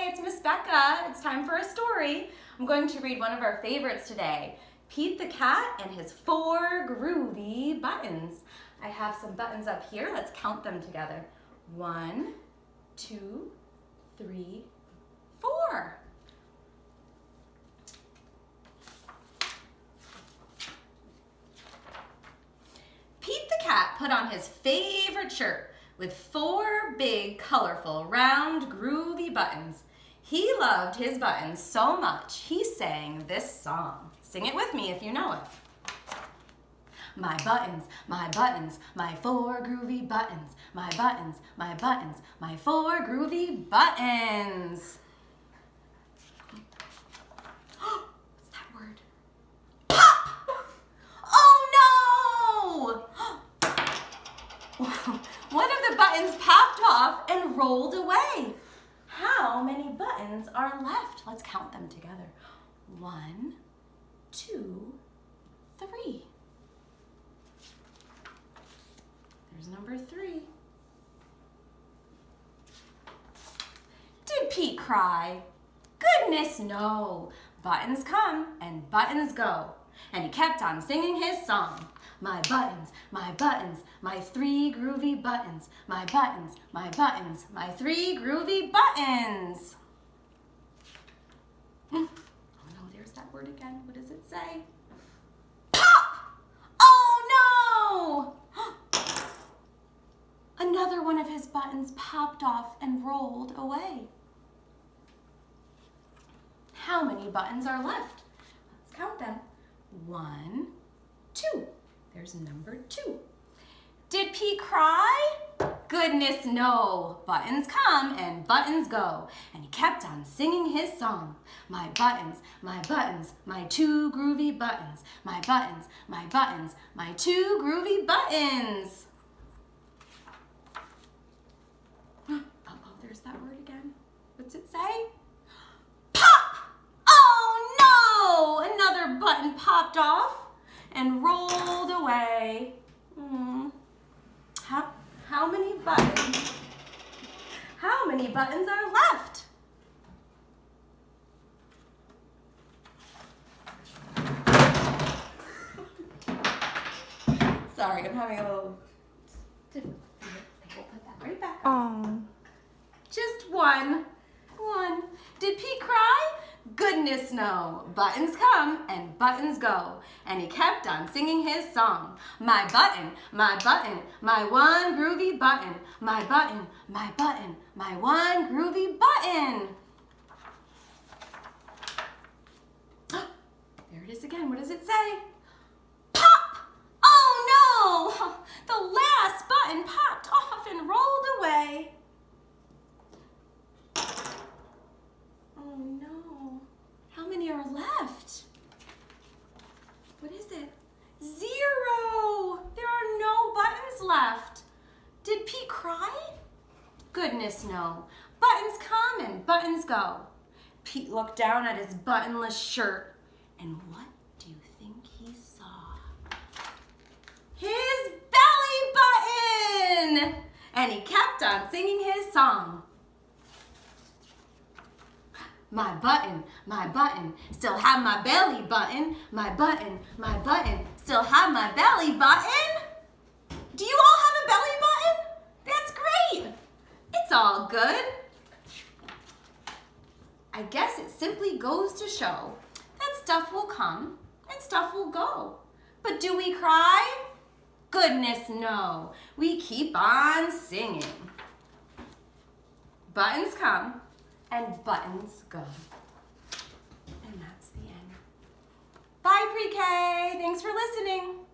it's Miss Becca. It's time for a story. I'm going to read one of our favorites today, Pete the Cat and his 4 groovy buttons. I have some buttons up here. Let's count them together. 1, 2, 3, 4. Pete the Cat put on his favorite shirt with 4 big, colorful, round, groovy buttons. He loved his buttons so much, he sang this song. Sing it with me if you know it. My buttons, my 4 groovy buttons. My buttons, my 4 groovy buttons. What's that word? Pop! Oh no! One of the buttons popped off and rolled away. How many buttons are left? Let's count them together. 1, 2, 3. There's number 3. Did Pete cry? Goodness, no. Buttons come and buttons go. And he kept on singing his song. My 3 groovy buttons. My 3 groovy buttons. Oh no, there's that word again. What does it say? Pop! Oh no! Another one of his buttons popped off and rolled away. How many buttons are left? Let's count them. 1, 2. There's number 2. Did Pete cry? Goodness, no. Buttons come and buttons go. And he kept on singing his song. My 2 groovy buttons. My 2 groovy buttons. Uh-oh, there's that word again. What's it say? Pop! Oh no! Another button popped off and rolled away. How many buttons? How many buttons are left? Sorry, I'm having a little difficulty. We'll put that right back on. Just one. Did Pete cry? Goodness, no. Buttons come and buttons go. And he kept on singing his song. My 1 groovy button. My 1 groovy button. There it is again. What does it say? Pop! Oh no! The last button popped off and rolled away. Oh no. How many are left? What is it? 0! There are no buttons left. Did Pete cry? Goodness, no. Buttons come and buttons go. Pete looked down at his buttonless shirt, and what do you think he saw? His belly button! And he kept on singing his song. My button, still have my belly button. My button, still have my belly button. Do you all have a belly button? That's great. It's all good. I guess it simply goes to show that stuff will come and stuff will go. But do we cry? Goodness, no. We keep on singing. Buttons come and buttons go. And that's the end. Bye, pre-K. Thanks for listening.